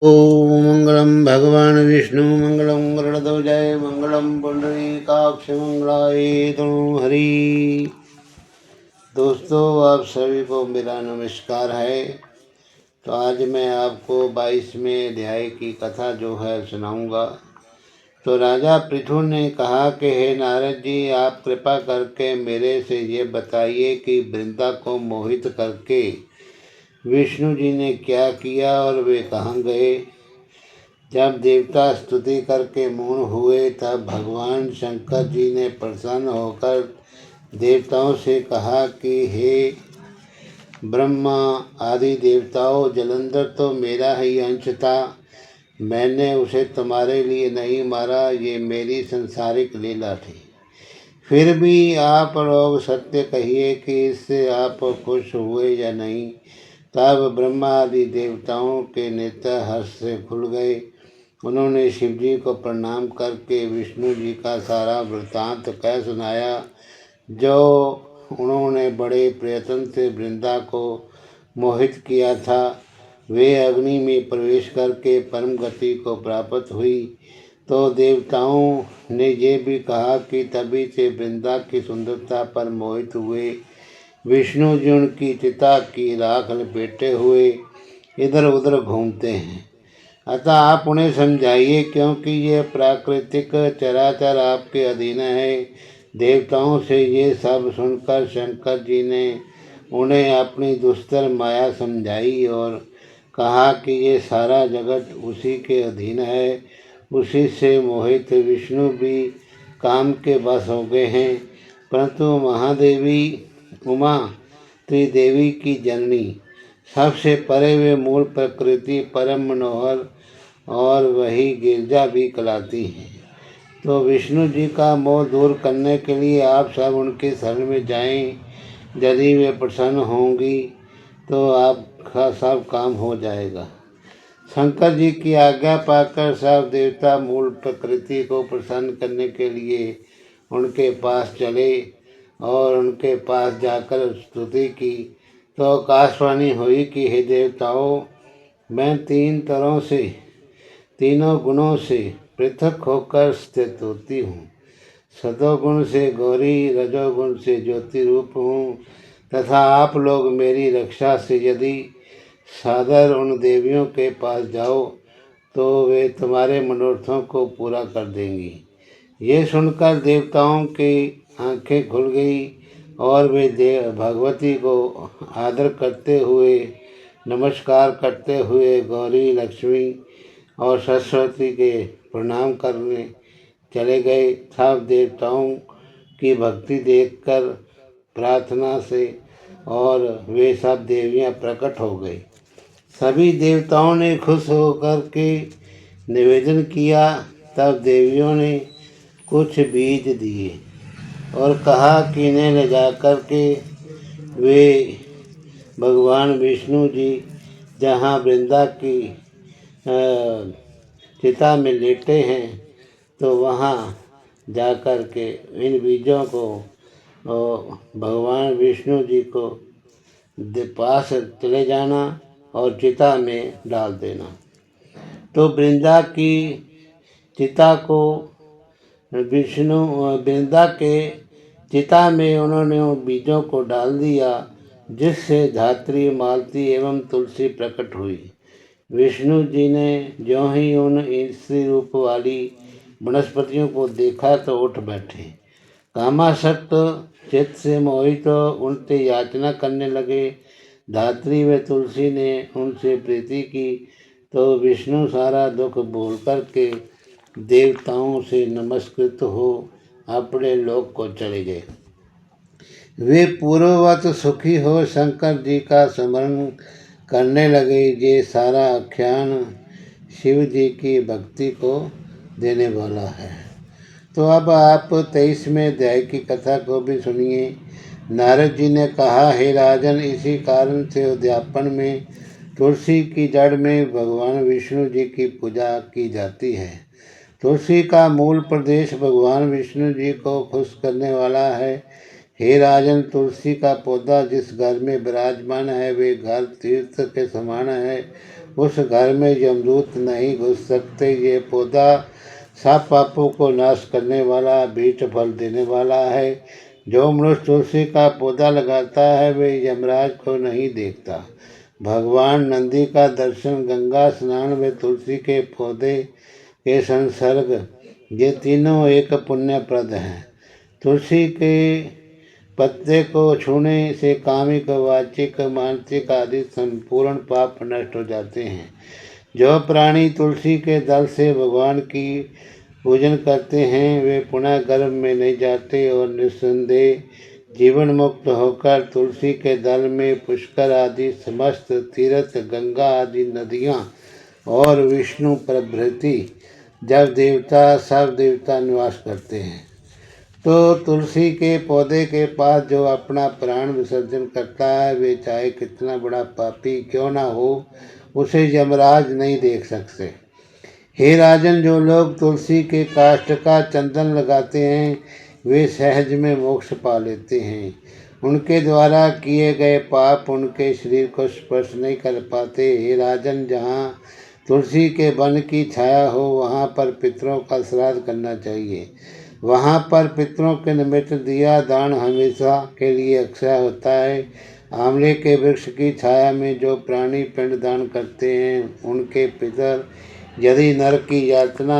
ओम मंगलम भगवान विष्णु मंगलम गरुड़ध्वजाय मंगलम पुंडरीकाक्ष मंगलाय तनु हरि। दोस्तों, आप सभी को मेरा नमस्कार है। तो आज मैं आपको 22वें अध्याय की कथा जो है सुनाऊंगा। तो राजा पृथु ने कहा कि हे नारद जी, आप कृपा करके मेरे से ये बताइए कि वृंदा को मोहित करके विष्णु जी ने क्या किया और वे कहाँ गए। जब देवता स्तुति करके मौन हुए तब भगवान शंकर जी ने प्रसन्न होकर देवताओं से कहा कि हे ब्रह्मा आदि देवताओं, जलंधर तो मेरा ही अंश था। मैंने उसे तुम्हारे लिए नहीं मारा, ये मेरी संसारिक लीला थी। फिर भी आप लोग सत्य कहिए कि इससे आप खुश हुए या नहीं। तब ब्रह्मा आदि देवताओं के नेत्र हर्ष से खुल गए। उन्होंने शिव जी को प्रणाम करके विष्णु जी का सारा वृत्तांत कह सुनाया, जो उन्होंने बड़े प्रयत्न से वृंदा को मोहित किया था। वे अग्नि में प्रवेश करके परम गति को प्राप्त हुई। तो देवताओं ने ये भी कहा कि तभी से वृंदा की सुंदरता पर मोहित हुए। विष्णु जी उनकी चिता की राख लपेटे हुए इधर उधर घूमते हैं। अतः आप उन्हें समझाइए, क्योंकि ये प्राकृतिक चराचर आपके अधीन है। देवताओं से ये सब सुनकर शंकर जी ने उन्हें अपनी दुस्तर माया समझाई और कहा कि ये सारा जगत उसी के अधीन है। उसी से मोहित विष्णु भी काम के बस हो गए हैं। परंतु महादेवी उमा त्रिदेवी की जननी, सबसे परे वे मूल प्रकृति परम मनोहर और वही गिरजा भी कहलाती हैं। तो विष्णु जी का मोह दूर करने के लिए आप सब उनके शरण में जाएं। यदि वे प्रसन्न होंगी तो आपका सब काम हो जाएगा। शंकर जी की आज्ञा पाकर सब देवता मूल प्रकृति को प्रसन्न करने के लिए उनके पास चले और उनके पास जाकर स्तुति की। तो आकाशवाणी हुई कि हे देवताओं, मैं तीनों गुणों से पृथक होकर स्थित होती हूँ। सतोगुण से गौरी, रजोगुण से ज्योति रूप हूँ तथा आप लोग मेरी रक्षा से यदि सादर उन देवियों के पास जाओ तो वे तुम्हारे मनोरथों को पूरा कर देंगी। ये सुनकर देवताओं की आंखें खुल गई और वे भगवती को आदर करते हुए, नमस्कार करते हुए गौरी, लक्ष्मी और सरस्वती के प्रणाम करने चले गए। सब देवताओं की भक्ति देखकर प्रार्थना से और वे सब देवियां प्रकट हो गई। सभी देवताओं ने खुश होकर के निवेदन किया। तब देवियों ने कुछ बीज दिए और कहा कि इन्हें ले जाकर के वे भगवान विष्णु जी जहाँ वृंदा की चिता में लेटे हैं तो वहाँ जाकर के इन बीजों को भगवान विष्णु जी को पास चले जाना और चिता में डाल देना। तो वृंदा की चिता को वृंदा के चिता में उन्होंने उन बीजों को डाल दिया, जिससे धात्री, मालती एवं तुलसी प्रकट हुई। विष्णु जी ने ज्यों ही उन स्त्री रूप वाली वनस्पतियों को देखा तो उठ बैठे। कामासक्त चित्त से मोहित उनसे याचना करने लगे। धात्री व तुलसी ने उनसे प्रीति की तो विष्णु सारा दुख भूल करके देवताओं से नमस्कृत हो अपने लोक को चले गए। वे पूर्ववत सुखी हो शंकर जी का स्मरण करने लगे। ये सारा आख्यान शिव जी की भक्ति को देने वाला है। तो अब आप 23वें अध्याय की कथा को भी सुनिए। नारद जी ने कहा, हे राजन, इसी कारण से उद्यापन में तुलसी की जड़ में भगवान विष्णु जी की पूजा की जाती है। तुलसी का मूल प्रदेश भगवान विष्णु जी को खुश करने वाला है। हे राजन, तुलसी का पौधा जिस घर में विराजमान है वे घर तीर्थ के समान है उस घर में यमदूत नहीं घुस सकते। ये पौधा सब पापों को नाश करने वाला, मीठ फल देने वाला है। जो मनुष्य तुलसी का पौधा लगाता है वे यमराज को नहीं देखता। भगवान नंदी का दर्शन, गंगा स्नान व तुलसी के पौधे के संसर्ग, ये तीनों एक पुण्यप्रद हैं। तुलसी के पत्ते को छूने से कामिक, वाचिक, मानसिक आदि संपूर्ण पाप नष्ट हो जाते हैं। जो प्राणी तुलसी के दल से भगवान की पूजन करते हैं वे पुनः गर्भ में नहीं जाते और निस्संदेह जीवन मुक्त होकर तुलसी के दल में पुष्कर आदि समस्त तीर्थ, गंगा आदि नदियाँ और विष्णु प्रभृति जब देवता सब देवता निवास करते हैं। तो तुलसी के पौधे के पास जो अपना प्राण विसर्जन करता है वे चाहे कितना बड़ा पापी क्यों ना हो, उसे यमराज नहीं देख सकते। हे राजन, जो लोग तुलसी के काष्ठ का चंदन लगाते हैं वे सहज में मोक्ष पा लेते हैं। उनके द्वारा किए गए पाप उनके शरीर को स्पर्श नहीं कर पाते। हे राजन, जहाँ तुलसी के वन की छाया हो वहाँ पर पितरों का श्राद्ध करना चाहिए। वहाँ पर पितरों के निमित्त दिया दान हमेशा के लिए अक्षय होता है। आंवले के वृक्ष की छाया में जो प्राणी पिंड दान करते हैं उनके पितर यदि नरक की यातना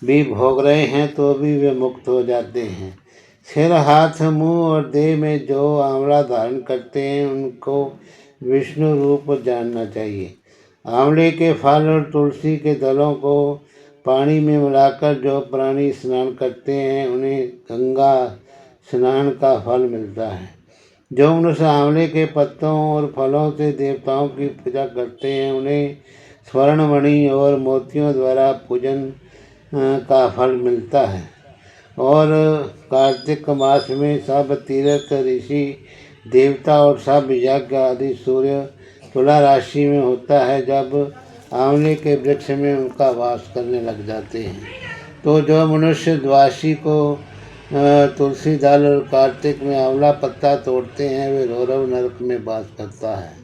भी भोग रहे हैं तो भी वे मुक्त हो जाते हैं। सिर, हाथ, मुंह और देह में जो आंवला धारण करते हैं उनको विष्णु रूप जानना चाहिए। आंवले के फल और तुलसी के दलों को पानी में मिलाकर जो प्राणी स्नान करते हैं उन्हें गंगा स्नान का फल मिलता है। जो मनुष्य आंवले के पत्तों और फलों से देवताओं की पूजा करते हैं उन्हें स्वर्ण मणि और मोतियों द्वारा पूजन का फल मिलता है। और कार्तिक मास में सब तीर्थ, ऋषि, देवता और सब यज्ञ आदि सूर्य तुला राशि में होता है जब आंवले के वृक्ष में उनका वास करने लग जाते हैं। तो जो मनुष्य द्वादशी को तुलसी दल और कार्तिक में आंवला पत्ता तोड़ते हैं वे रौरव नरक में वास करता है।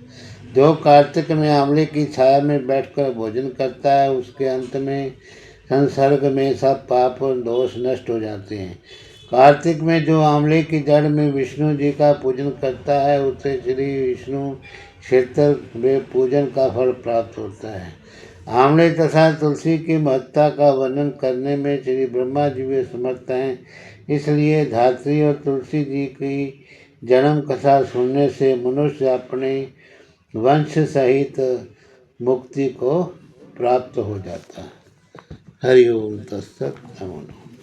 जो कार्तिक में आंवले की छाया में बैठकर भोजन करता है उसके अंत में संसर्ग में सब पाप और दोष नष्ट हो जाते हैं। कार्तिक में जो आंवले की जड़ में विष्णु जी का पूजन करता है उसे श्री विष्णु क्षेत्र में पूजन का फल प्राप्त होता है। आंवले तथा तुलसी की महत्ता का वर्णन करने में श्री ब्रह्मा जी वे समर्थ हैं। इसलिए धात्री और तुलसी जी की जन्म कथा सुनने से मनुष्य अपने वंश सहित मुक्ति को प्राप्त हो जाता है। हरि ओम तत्सत। नमो नमः।